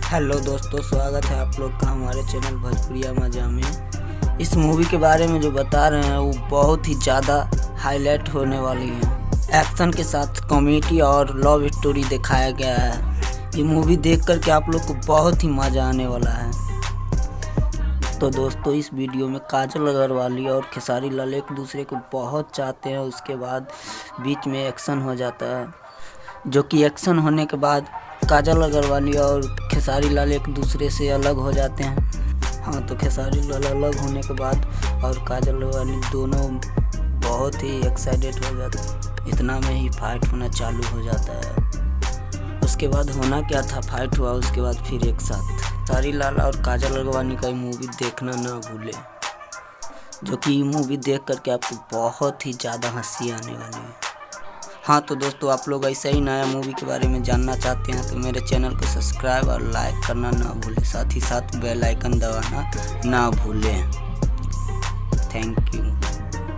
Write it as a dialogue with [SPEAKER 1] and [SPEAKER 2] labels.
[SPEAKER 1] Hello दोस्तों, स्वागत है आप लोग का हमारे चैनल भोजपुरिया मजा में। इस मूवी के बारे में जो बता रहे हैं वो बहुत ही ज़्यादा हाईलाइट होने वाली है। एक्शन के साथ कॉमेडी और लव स्टोरी दिखाया गया है। ये मूवी देख कर के आप लोग को बहुत ही मज़ा आने वाला है। तो दोस्तों, इस वीडियो में काजल अग्रवाल और खेसारी लाल एक दूसरे को बहुत चाहते हैं। उसके बाद बीच में एक्शन हो जाता है, जो कि एक्शन होने के बाद काजल अग्रवाल और खेसारी लाल एक दूसरे से अलग हो जाते हैं। हाँ, तो खेसारी लाल अलग होने के बाद और काजल अग्रवाल दोनों बहुत ही एक्साइटेड हो जाते हैं। इतना में ही फाइट होना चालू हो जाता है। उसके बाद होना क्या था, फाइट हुआ, उसके बाद फिर एक साथ खेसारी लाल और काजल अग्रवाल का मूवी देखना ना भूले, जो कि ये मूवी देख करके आपको बहुत ही ज़्यादा हंसी आने वाली है। हाँ, तो दोस्तों, आप लोग ऐसा ही नया मूवी के बारे में जानना चाहते हैं तो मेरे चैनल को सब्सक्राइब और लाइक करना ना भूलें, साथ ही साथ बेल आइकन दबाना ना भूलें। Thank you.